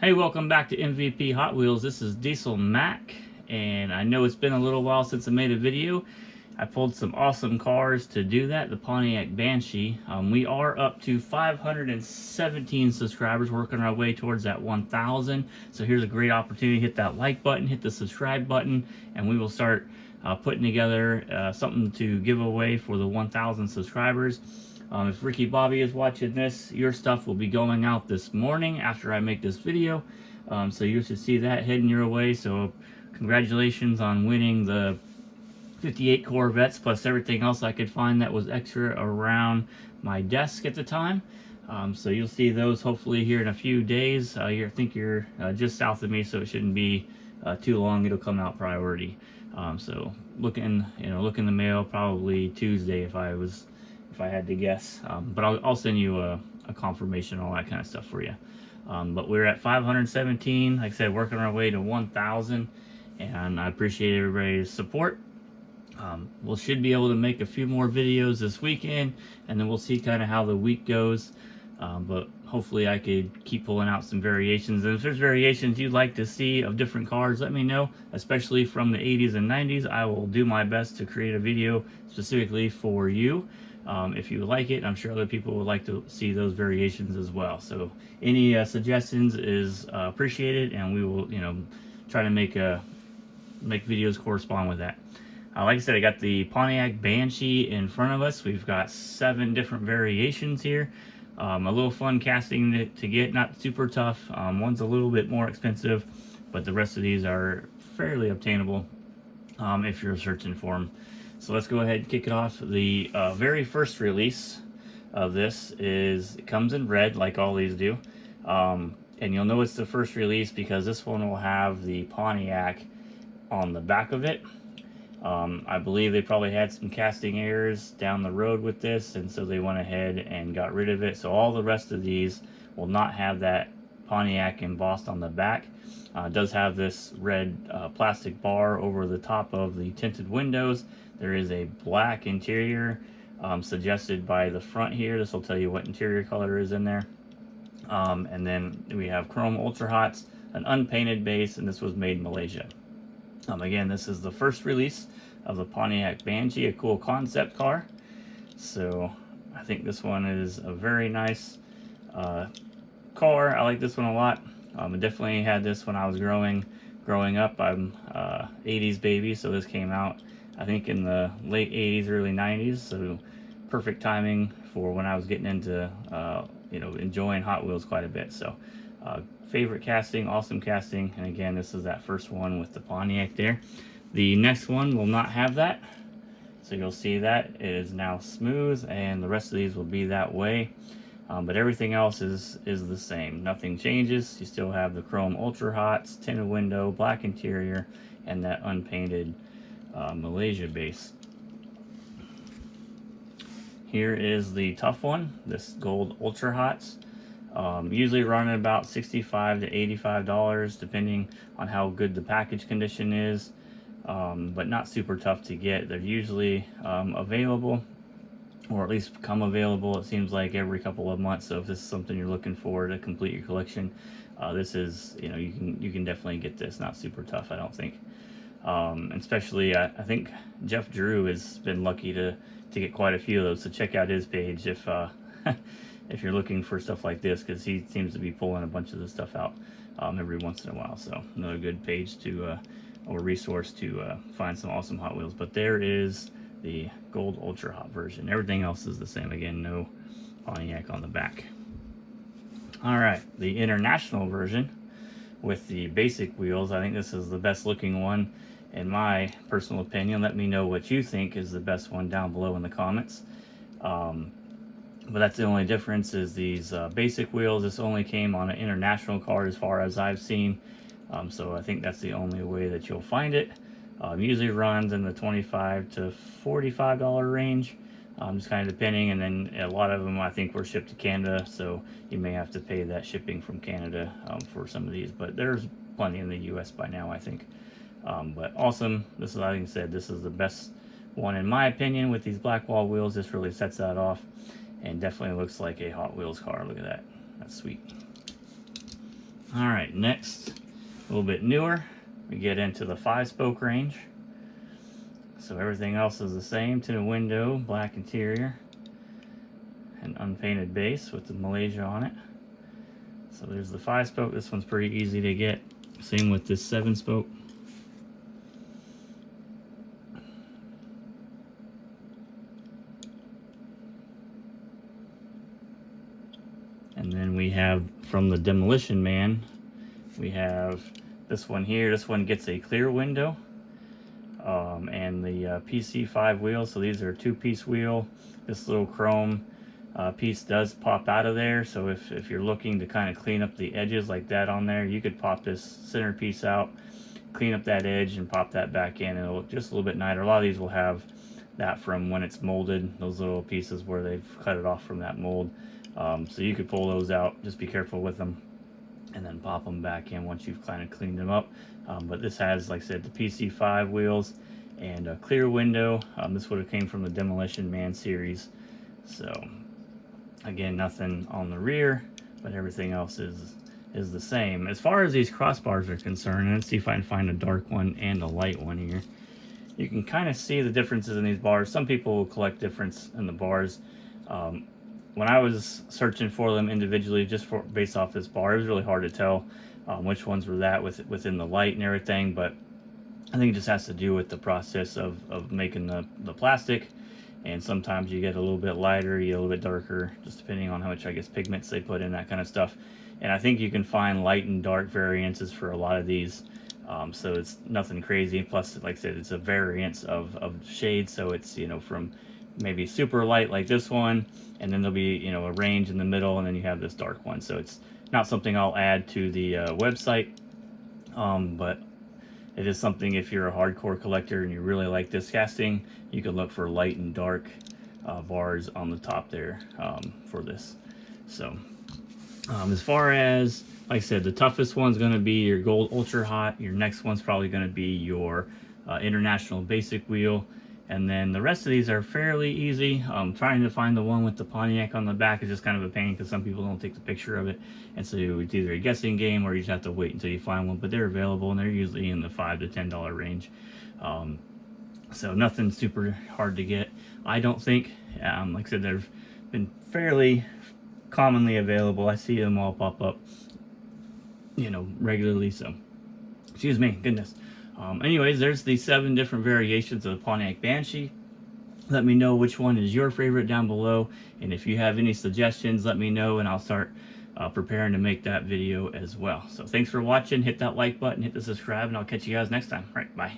Hey, welcome back to MVP Hot Wheels. This is Diesel Mac, and I know it's been a little while since I made a video. I pulled some awesome cars to do that, the Pontiac Banshee. We are up to 517 subscribers, working our way towards that 1,000. So here's a great opportunity. Hit that like button, hit the subscribe button, and we will start putting together something to give away for the 1,000 subscribers. If Ricky Bobby is watching this, your stuff will be going out this morning after I make this video. So you should see that heading your way. So congratulations on winning the 58 Corvettes plus everything else I could find that was extra around my desk at the time. So you'll see those hopefully here in a few days. I think you're just south of me, so it shouldn't be too long. It'll come out priority. So look in the mail probably Tuesday if I had to guess. But I'll send you a confirmation, all that kind of stuff for you. But we're at 517, like I said, working our way to 1,000, and I appreciate everybody's support. We should be able to make a few more videos this weekend, and then we'll see kind of how the week goes. But hopefully I could keep pulling out some variations. And if there's variations you'd like to see of different cars, let me know, especially from the 80s and 90s. I will do my best to create a video specifically for you. If you like it, I'm sure other people would like to see those variations as well. So any suggestions is appreciated, and we will, try to make videos correspond with that. Like I said, I got the Pontiac Banshee in front of us. We've got 7 different variations here. A little fun casting to get, not super tough. One's a little bit more expensive, but the rest of these are fairly obtainable if you're searching for them. So let's go ahead and kick it off. The very first release of this it comes in red, like all these do. And you'll know it's the first release because this one will have the Pontiac on the back of it. I believe they probably had some casting errors down the road with this, and so they went ahead and got rid of it. So all the rest of these will not have that Pontiac embossed on the back. It does have this red plastic bar over the top of the tinted windows. There is a black interior suggested by the front here. This will tell you what interior color is in there. And then we have chrome ultra hots, an unpainted base, and this was made in Malaysia. Again, this is the first release of the Pontiac Banshee, a cool concept car. So I think this one is a very nice car. I like this one a lot. I definitely had this when I was growing up. I'm 80s baby, so this came out I think in the late 80s, early 90s. So perfect timing for when I was getting into enjoying Hot Wheels quite a bit. So favorite casting, awesome casting, and again, this is that first one with the Pontiac there. The next one will not have that, so you'll see that it is now smooth, and the rest of these will be that way. But everything else is the same. Nothing changes. You still have the chrome ultra hots, tinted window, black interior, and that unpainted Malaysia base. Here is the tough one, this gold ultra hots. Usually running about $65 to $85 depending on how good the package condition is, but not super tough to get. They're usually available, or at least become available, it seems like, every couple of months. So if this is something you're looking for to complete your collection, this is, you can definitely get this. Not super tough, I don't think. And especially I think Jeff Drew has been lucky to get quite a few of those, so check out his page if if you're looking for stuff like this, because he seems to be pulling a bunch of this stuff out every once in a while. So another good page to or resource to find some awesome Hot Wheels. But there is the gold ultra hot version. Everything else is the same. Again, no Pontiac on the back. All right, the international version with the basic wheels. I think this is the best looking one in my personal opinion. Let me know what you think is the best one down below in the comments. But that's the only difference, is these basic wheels. This only came on an international card as far as I've seen. So I think that's the only way that you'll find it. Usually runs in the $25 to $45 range, just kind of depending. And then a lot of them I think were shipped to Canada, so you may have to pay that shipping from Canada for some of these. But there's plenty in the US by now, I think. But awesome. This is, like I said, this is the best one in my opinion with these black wall wheels. This really sets that off, and definitely looks like a Hot Wheels car. Look at that. That's sweet. All right, next, a little bit newer, we get into the 5-spoke range. So everything else is the same. Tinted window, black interior, and unpainted base with the Malaysia on it. So there's the 5-spoke. This one's pretty easy to get. Same with this 7-spoke. And then we have from the Demolition Man, we have this one here. This one gets a clear window, and the PC5 wheel. So these are a 2-piece wheel. This little chrome piece does pop out of there. So if you're looking to kind of clean up the edges like that on there, you could pop this center piece out, clean up that edge, and pop that back in. It'll look just a little bit nicer. A lot of these will have that from when it's molded, those little pieces where they've cut it off from that mold. So you could pull those out. Just be careful with them, and then pop them back in once you've kind of cleaned them up. But this has, like I said, the PC5 wheels and a clear window. This would have came from the Demolition Man series. So again, nothing on the rear, but everything else is the same. As far as these crossbars are concerned, let's see if I can find a dark one and a light one here. You can kind of see the differences in these bars. Some people will collect difference in the bars. When I was searching for them individually, just based off this bar, it was really hard to tell which ones were that within the light and everything. But I think it just has to do with the process of making the plastic. And sometimes you get a little bit lighter, you get a little bit darker, just depending on how much, I guess, pigments they put in, that kind of stuff. And I think you can find light and dark variances for a lot of these. So it's nothing crazy. Plus, like I said, it's a variance of shades. So it's, you know, from maybe super light like this one, and then there'll be, you know, a range in the middle, and then you have this dark one. So it's not something I'll add to the website, but it is something, if you're a hardcore collector and you really like this casting, you can look for light and dark bars on the top there for this. So as far as, like I said, the toughest one's going to be your Gold Ultra Hot. Your next one's probably going to be your International Basic wheel. And then the rest of these are fairly easy. Trying to find the one with the Pontiac on the back is just kind of a pain because some people don't take the picture of it. And so it's either a guessing game or you just have to wait until you find one. But they're available, and they're usually in the $5 to $10 range. So nothing super hard to get, I don't think. Like I said, they've been fairly commonly available. I see them all pop up, you know, regularly. So, excuse me, goodness. Anyways, there's the 7 different variations of the Pontiac Banshee. Let me know which one is your favorite down below, and if you have any suggestions, let me know, and I'll start preparing to make that video as well. So thanks for watching. Hit that like button, hit the subscribe, and I'll catch you guys next time. All right, bye.